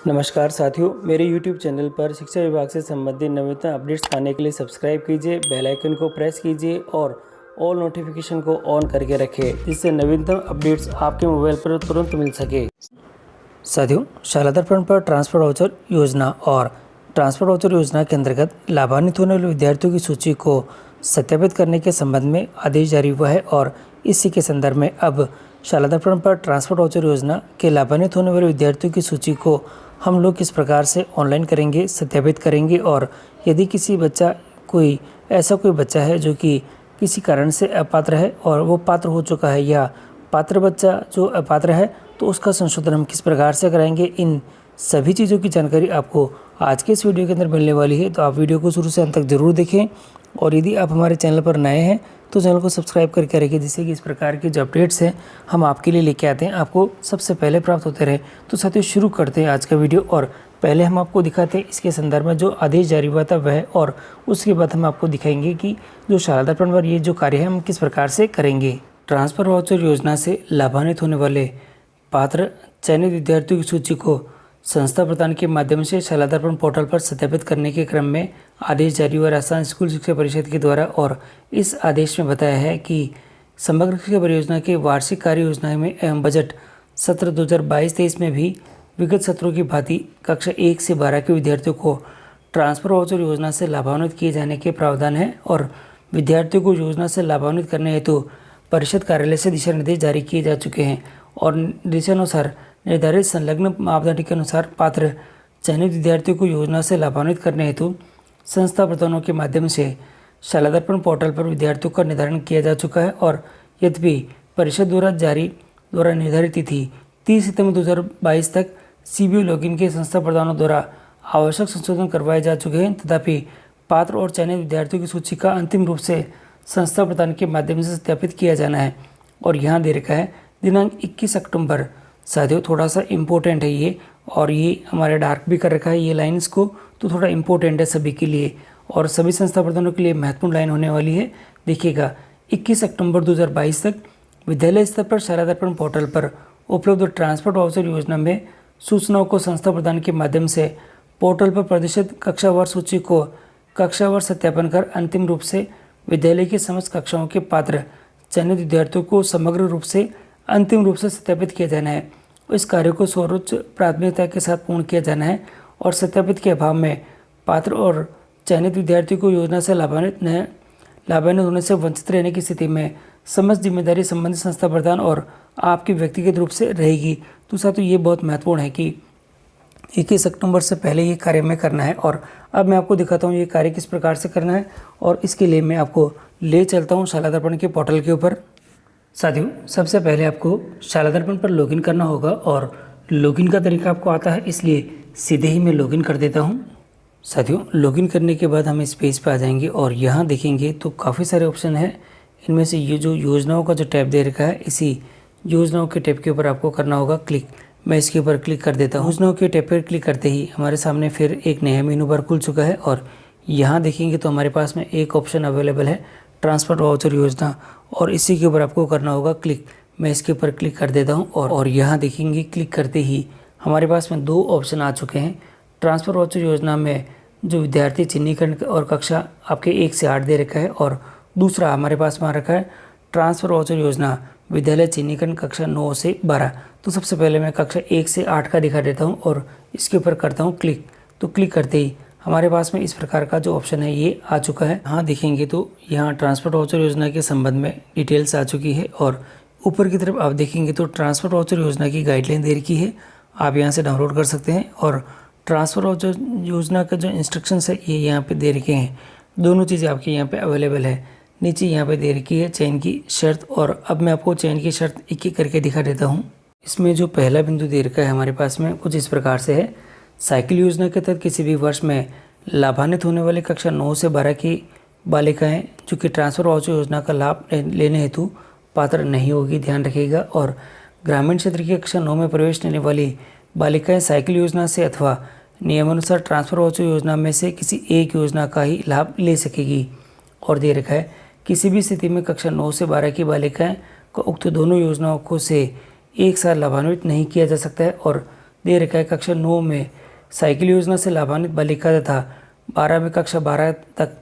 नमस्कार साथियों, मेरे YouTube चैनल पर शिक्षा विभाग से संबंधित नवीनतम अपडेट्स पाने के लिए सब्सक्राइब कीजिए, बेल आइकन को प्रेस कीजिए और ऑल नोटिफिकेशन को ऑन करके रखें, जिससे नवीनतम अपडेट्स आपके मोबाइल पर तुरंत मिल सके। साथियों, शाला दर्पण पर ट्रांसफर वाउचर योजना और ट्रांसफर वाउचर योजना के अंतर्गत लाभान्वित होने वाले विद्यार्थियों की सूची को सत्यापित करने के संबंध में आदेश जारी हुआ है और इसी के संदर्भ में अब शाला दर्पण पर ट्रांसफर वाउचर योजना के लाभान्वित होने वाले विद्यार्थियों की सूची को हम लोग किस प्रकार से ऑनलाइन करेंगे, सत्यापित करेंगे। और यदि किसी कोई बच्चा है जो कि किसी कारण से अपात्र है और वो पात्र हो चुका है, या पात्र बच्चा जो अपात्र है, तो उसका संशोधन हम किस प्रकार से कराएंगे, इन सभी चीज़ों की जानकारी आपको आज के इस वीडियो के अंदर मिलने वाली है। तो आप वीडियो को शुरू से अंत तक जरूर देखें और यदि आप हमारे चैनल पर नए हैं तो चैनल को सब्सक्राइब करके रखिए, जिससे कि इस प्रकार के जो अपडेट्स हैं हम आपके लिए लेके आते हैं आपको सबसे पहले प्राप्त होते रहे। तो साथियों, शुरू करते हैं आज का वीडियो और पहले हम आपको दिखाते हैं इसके संदर्भ में जो आदेश जारी हुआ था वह, और उसके बाद हम आपको दिखाएंगे कि जो शाला दर्पण पर ये जो कार्य है हम किस प्रकार से करेंगे। ट्रांसफर वाउचर योजना से लाभान्वित होने वाले पात्र चयनित विद्यार्थियों की सूची को संस्था प्रदान के माध्यम से शाला दर्पण पोर्टल पर सत्यापित करने के क्रम में आदेश जारी हुआ राजस्थान स्कूल शिक्षा परिषद के द्वारा। और इस आदेश में बताया है कि समग्र शिक्षा परियोजना के वार्षिक कार्य योजना में एवं बजट सत्र 2022-23 में भी विगत सत्रों की भांति कक्षा 1 से 12 के विद्यार्थियों को ट्रांसफर वाउचर योजना से लाभान्वित किए जाने के प्रावधान है और विद्यार्थियों को योजना से लाभान्वित करने हेतु परिषद कार्यालय से दिशा निर्देश जारी किए जा चुके हैं और निर्देशानुसार निर्धारित संलग्न मापदंड के अनुसार पात्र चयनित विद्यार्थियों को योजना से लाभान्वित करने हेतु संस्था प्रदानों के माध्यम से शाला दर्पण पोर्टल पर विद्यार्थियों का निर्धारण किया जा चुका है। और यद्यपि परिषद द्वारा निर्धारित तिथि 30 सितंबर 2022 तक CBO लॉगिन के संस्था प्रदानों द्वारा आवश्यक संशोधन करवाए जा चुके हैं, तथापि पात्र और चयनित विद्यार्थियों की सूची का अंतिम रूप से संस्था प्रदान के माध्यम से सत्यापित किया जाना है। और यहाँ दे रखा है दिनांक 21 अक्टूबर। साथियों, थोड़ा सा इम्पोर्टेंट है ये, और ये हमारे डार्क भी कर रखा है ये लाइन्स को, तो थोड़ा इम्पोर्टेंट है सभी के लिए और सभी संस्था प्रधानों के लिए महत्वपूर्ण लाइन होने वाली है। देखिएगा, 21 अक्टूबर 2022 तक विद्यालय स्तर पर शाला दर्पण पोर्टल पर उपलब्ध ट्रांसफर वाउचर योजना में सूचनाओं को संस्था प्रदान के माध्यम से पोर्टल पर प्रदर्शित कक्षावार सूची को कक्षावार सत्यापन कर अंतिम रूप से विद्यालय की समस्त कक्षाओं के पात्र चयनित विद्यार्थियों को समग्र रूप से अंतिम रूप से सत्यापित किया जाना है। इस कार्य को सर्वोच्च प्राथमिकता के साथ पूर्ण किया जाना है और सत्यापित के अभाव में पात्र और चयनित विद्यार्थियों को योजना से लाभान्वित होने से वंचित रहने की स्थिति में समस्त जिम्मेदारी संबंधित संस्था प्रधान और आपकी व्यक्तिगत रूप से रहेगी। तो साथियों, ये बहुत महत्वपूर्ण है कि 21 अक्टूबर से पहले ये कार्य में करना है। और अब मैं आपको दिखाता हूँ ये कार्य किस प्रकार से करना है, और इसके लिए मैं आपको ले चलता हूँ शाला दर्पण के पोर्टल के ऊपर। साथियों, सबसे पहले आपको शाला दर्पण पर लॉगिन करना होगा और लॉगिन का तरीका आपको आता है, इसलिए सीधे ही मैं लॉगिन कर देता हूं। साथियों, लॉगिन करने के बाद हम इस पेज पर आ जाएंगे और यहां देखेंगे तो काफ़ी सारे ऑप्शन हैं। इनमें से ये जो योजनाओं का जो टैब दे रखा है, इसी योजनाओं के टैब के ऊपर आपको करना होगा क्लिक। मैं इसके ऊपर क्लिक कर देता हूँ। योजनाओं के टैब पर क्लिक करते ही हमारे सामने फिर एक नया मेनू बार खुल चुका है और यहाँ देखेंगे तो हमारे पास में एक ऑप्शन अवेलेबल है ट्रांसफर वाउचर योजना, और इसी के ऊपर आपको करना होगा क्लिक। मैं इसके ऊपर क्लिक कर देता हूं और यहाँ देखेंगे क्लिक करते ही हमारे पास में दो ऑप्शन आ चुके हैं। ट्रांसफर वाउचर योजना में जो विद्यार्थी चिन्हीकरण और कक्षा आपके 1 से 8 दे रखा है, और दूसरा हमारे पास में आ रखा है ट्रांसफर वाउचर योजना विद्यालय चिन्हीकरण कक्षा 9 से 12। तो सबसे पहले मैं कक्षा 1 से 8 का दिखा देता हूँ और इसके ऊपर करता हूँ क्लिक। तो क्लिक करते ही हमारे पास में इस प्रकार का जो ऑप्शन है ये आ चुका है। हाँ देखेंगे तो यहाँ ट्रांसफर वाउचर योजना के संबंध में डिटेल्स आ चुकी है, और ऊपर की तरफ आप देखेंगे तो ट्रांसफर वाउचर योजना की गाइडलाइन दे रखी है, आप यहाँ से डाउनलोड कर सकते हैं। और ट्रांसफर वाउचर योजना का जो इंस्ट्रक्शंस है ये यहाँ पे दे रखे हैं, दोनों चीज़ें आपके यहाँ पे अवेलेबल है। नीचे यहाँ पे दे रखी है चयन की शर्त, और अब मैं आपको चयन की शर्त एक एक करके दिखा देता हूँ। इसमें जो पहला बिंदु दे रखा है हमारे पास में कुछ इस प्रकार से है। साइकिल योजना के तहत किसी भी वर्ष में लाभान्वित होने वाले कक्षा 9 से 12 की बालिकाएं जो कि ट्रांसफर वाउचर योजना का लाभ लेने हेतु पात्र नहीं होगी, ध्यान रखिएगा। और ग्रामीण क्षेत्र की कक्षा 9 में प्रवेश लेने वाली बालिकाएं साइकिल योजना से अथवा नियमानुसार ट्रांसफर वाउचर योजना में से किसी एक योजना का ही लाभ ले सकेगी। और दे रखा है किसी भी स्थिति में कक्षा 9 से 12 की बालिकाएं को उक्त दोनों योजनाओं को से एक साथ लाभान्वित नहीं किया जा सकता है, और दे रखा है कक्षा 9 में साइकिल योजना से लाभान्वित बालिका तथा 12 में कक्षा 12 तक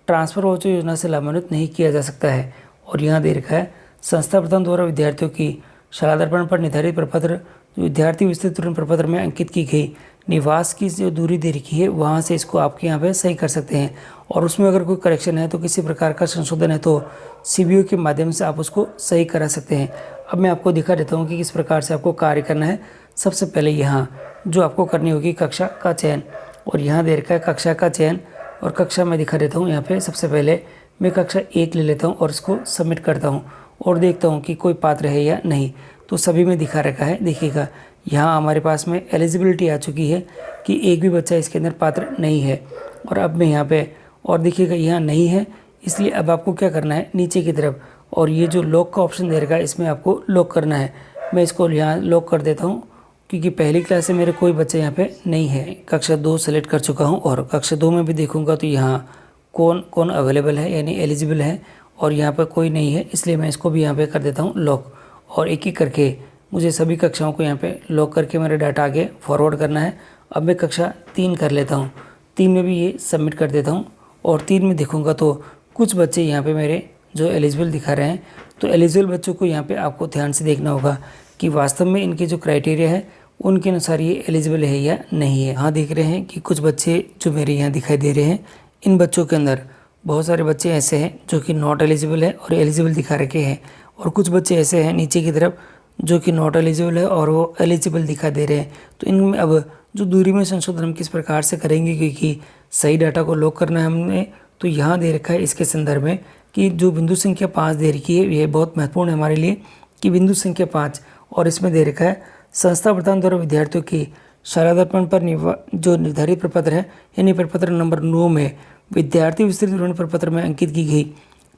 ट्रांसफर वाउचर योजना से लाभान्वित नहीं किया जा सकता है। और यहाँ दे रखा है संस्था प्रदान द्वारा विद्यार्थियों की शाला दर्पण पर निर्धारित प्रपत्र विद्यार्थी विस्तृत प्रपत्र में अंकित की गई निवास की जो दूरी दे रखी है वहाँ से इसको आपके यहाँ पे सही कर सकते हैं। और उसमें अगर कोई करेक्शन है तो किसी प्रकार का संशोधन है तो CBO के माध्यम से आप उसको सही करा सकते हैं। अब मैं आपको दिखा देता हूँ कि किस प्रकार से आपको कार्य करना है। सबसे पहले यहाँ जो आपको करनी होगी कक्षा का चयन, और यहाँ दे रखा है कक्षा का चयन और कक्षा मैं दिखा देता हूँ। यहाँ पे सबसे पहले मैं कक्षा 1 ले लेता हूँ और इसको सबमिट करता हूँ और देखता हूँ कि कोई पात्र है या नहीं। तो सभी में दिखा रखा है, देखिएगा यहाँ हमारे पास में एलिजिबिलिटी आ चुकी है कि एक भी बच्चा इसके अंदर पात्र नहीं है। और अब मैं यहाँ पे और देखिएगा यहाँ नहीं है, इसलिए अब आपको क्या करना है नीचे की तरफ, और ये जो लॉक का ऑप्शन दे रखा है इसमें आपको लॉक करना है। मैं इसको यहाँ लॉक कर देता हूँ क्योंकि पहली क्लास से मेरे कोई बच्चे यहाँ पे नहीं है। कक्षा 2 सेलेक्ट कर चुका हूँ और कक्षा 2 में भी देखूँगा तो यहाँ कौन कौन अवेलेबल है यानी एलिजिबल है, और यहाँ पर कोई नहीं है, इसलिए मैं इसको भी यहाँ पे कर देता हूँ लॉक। और एक एक करके मुझे सभी कक्षाओं को यहाँ पे लॉक करके मेरा डाटा आगे फॉरवर्ड करना है। अब मैं कक्षा 3 कर लेता हूँ, 3 में भी ये सबमिट कर देता हूँ और 3 में देखूँगा तो कुछ बच्चे यहाँ पे मेरे जो एलिजिबल दिखा रहे हैं। तो एलिजिबल बच्चों को यहाँ पे आपको ध्यान से देखना होगा कि वास्तव में इनके जो क्राइटेरिया है उनके अनुसार ये एलिजिबल है या नहीं है। हाँ, देख रहे हैं कि कुछ बच्चे जो मेरे यहाँ दिखाई दे रहे हैं, इन बच्चों के अंदर बहुत सारे बच्चे ऐसे हैं जो कि नॉट एलिजिबल है और एलिजिबल दिखा रखे हैं, और कुछ बच्चे ऐसे हैं नीचे की तरफ जो कि नॉट एलिजिबल है और वो एलिजिबल दिखा दे रहे हैं। तो इनमें अब जो दूरी में संशोधन हम किस प्रकार से करेंगे, क्योंकि सही डाटा को लॉक करना है हमने, तो यहाँ दे रखा है इसके संदर्भ में कि जो बिंदु संख्या 5 दे रखी है यह बहुत महत्वपूर्ण है हमारे लिए कि बिंदु संख्या 5, और इसमें दे रखा है संस्था प्रदान द्वारा विद्यार्थियों की शाला दर्पण पर जो निर्धारित प्रपत्र है यानी प्रपत्र नंबर 9 में विद्यार्थी विस्तृत विवरण प्रपत्र में अंकित की गई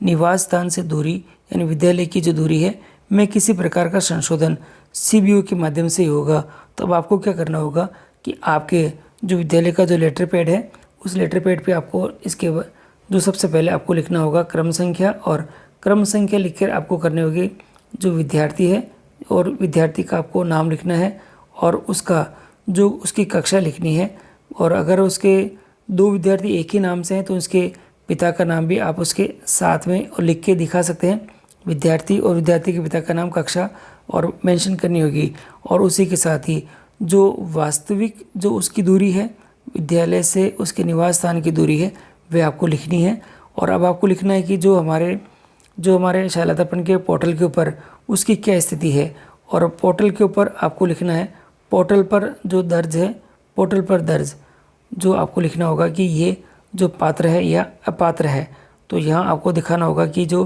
निवास स्थान से दूरी यानी विद्यालय की जो दूरी है में किसी प्रकार का संशोधन CBO के माध्यम से ही होगा। तो अब आपको क्या करना होगा कि आपके जो विद्यालय का जो लेटर पैड है उस लेटर पैड पे आपको इसके जो सबसे पहले आपको लिखना होगा क्रम संख्या, और क्रम संख्या लिखकर आपको करनी होगी जो विद्यार्थी है और विद्यार्थी का आपको नाम लिखना है और उसका जो उसकी कक्षा लिखनी है। और अगर उसके 2 विद्यार्थी एक ही नाम से हैं तो उसके पिता का नाम भी आप उसके साथ में और लिख के दिखा सकते हैं, विद्यार्थी और विद्यार्थी के पिता का नाम, कक्षा और मेंशन करनी होगी। और उसी के साथ ही जो वास्तविक जो उसकी दूरी है विद्यालय से उसके निवास स्थान की दूरी है वह आपको लिखनी है। और अब आपको लिखना है कि जो हमारे शाला दर्पण के पोर्टल के ऊपर उसकी क्या स्थिति है, और पोर्टल के ऊपर आपको लिखना है पोर्टल पर जो दर्ज है, पोर्टल पर दर्ज जो आपको लिखना होगा कि ये जो पात्र है या अपात्र है। तो यहाँ आपको दिखाना होगा कि जो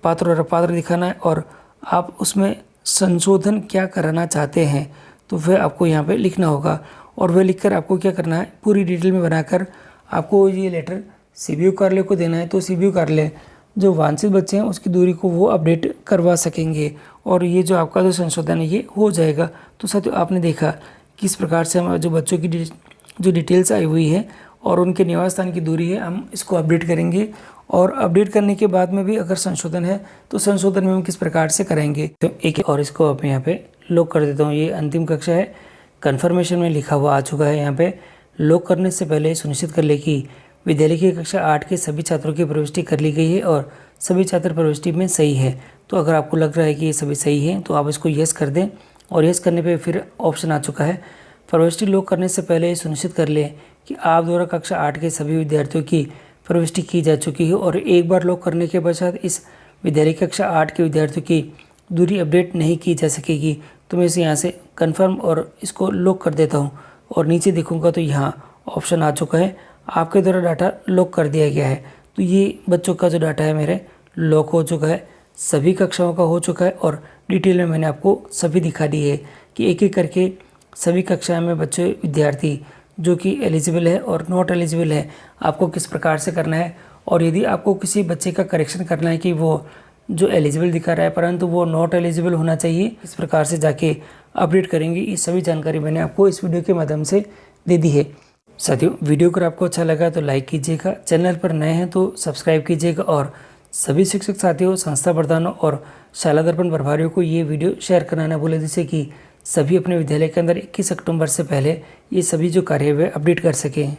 पात्र और अपात्र दिखाना है और आप उसमें संशोधन क्या कराना चाहते हैं तो वह आपको यहाँ पे लिखना होगा। और वह लिखकर आपको क्या करना है पूरी डिटेल में बनाकर आपको ये लेटर CBO कार्यालय को देना है। तो CBO कार्यालय जो वांछित बच्चे हैं उसकी दूरी को वो अपडेट करवा सकेंगे और ये जो आपका जो संशोधन है ये हो जाएगा। तो साथियों आपने देखा किस प्रकार से हमारे जो बच्चों की जो डिटेल्स आई हुई है और उनके निवास स्थान की दूरी है हम इसको अपडेट करेंगे, और अपडेट करने के बाद में भी अगर संशोधन है तो संशोधन में हम किस प्रकार से करेंगे। तो एक और इसको अब यहाँ पे लॉक कर देता हूँ। ये अंतिम कक्षा है, कन्फर्मेशन में लिखा हुआ आ चुका है। यहाँ पे लॉक करने से पहले सुनिश्चित कर ले कि विद्यालय की कक्षा 8 के सभी छात्रों की प्रविष्टि कर ली गई है और सभी छात्र प्रविष्टि में सही है। तो अगर आपको लग रहा है कि ये सभी सही है तो आप इसको यस कर दें, और यस करने पे फिर ऑप्शन आ चुका है प्रविष्टि लॉक करने से पहले ये सुनिश्चित कर लें कि आप द्वारा कक्षा 8 के सभी विद्यार्थियों की प्रविष्टि की जा चुकी है, और एक बार लॉक करने के पश्चात इस विद्यालय कक्षा 8 के विद्यार्थियों की दूरी अपडेट नहीं की जा सकेगी। तो मैं इसे यहाँ से कन्फर्म और इसको लॉक कर देता हूँ, और नीचे देखूँगा तो यहाँ ऑप्शन आ चुका है आपके द्वारा डाटा लॉक कर दिया गया है। तो ये बच्चों का जो डाटा है मेरे लॉक हो चुका है, सभी कक्षाओं का हो चुका है, और डिटेल में मैंने आपको सभी दिखा दी है कि एक एक करके सभी कक्षाओं में बच्चे विद्यार्थी जो कि एलिजिबल है और नॉट एलिजिबल है आपको किस प्रकार से करना है। और यदि आपको किसी बच्चे का करेक्शन करना है कि वो जो एलिजिबल दिखा रहा है परंतु वो नॉट एलिजिबल होना चाहिए, इस प्रकार से जाके अपडेट करेंगे। ये सभी जानकारी मैंने आपको इस वीडियो के माध्यम से दे दी है। साथियों वीडियो अगर आपको अच्छा लगा तो लाइक कीजिएगा, चैनल पर नए हैं तो सब्सक्राइब कीजिएगा, और सभी शिक्षक साथियों, संस्था प्रधानों और शाला दर्पण प्रभारियों को ये वीडियो शेयर करना न भूलें, जिससे कि सभी अपने विद्यालय के अंदर 21 अक्टूबर से पहले ये सभी जो कार्य है वे अपडेट कर सकें।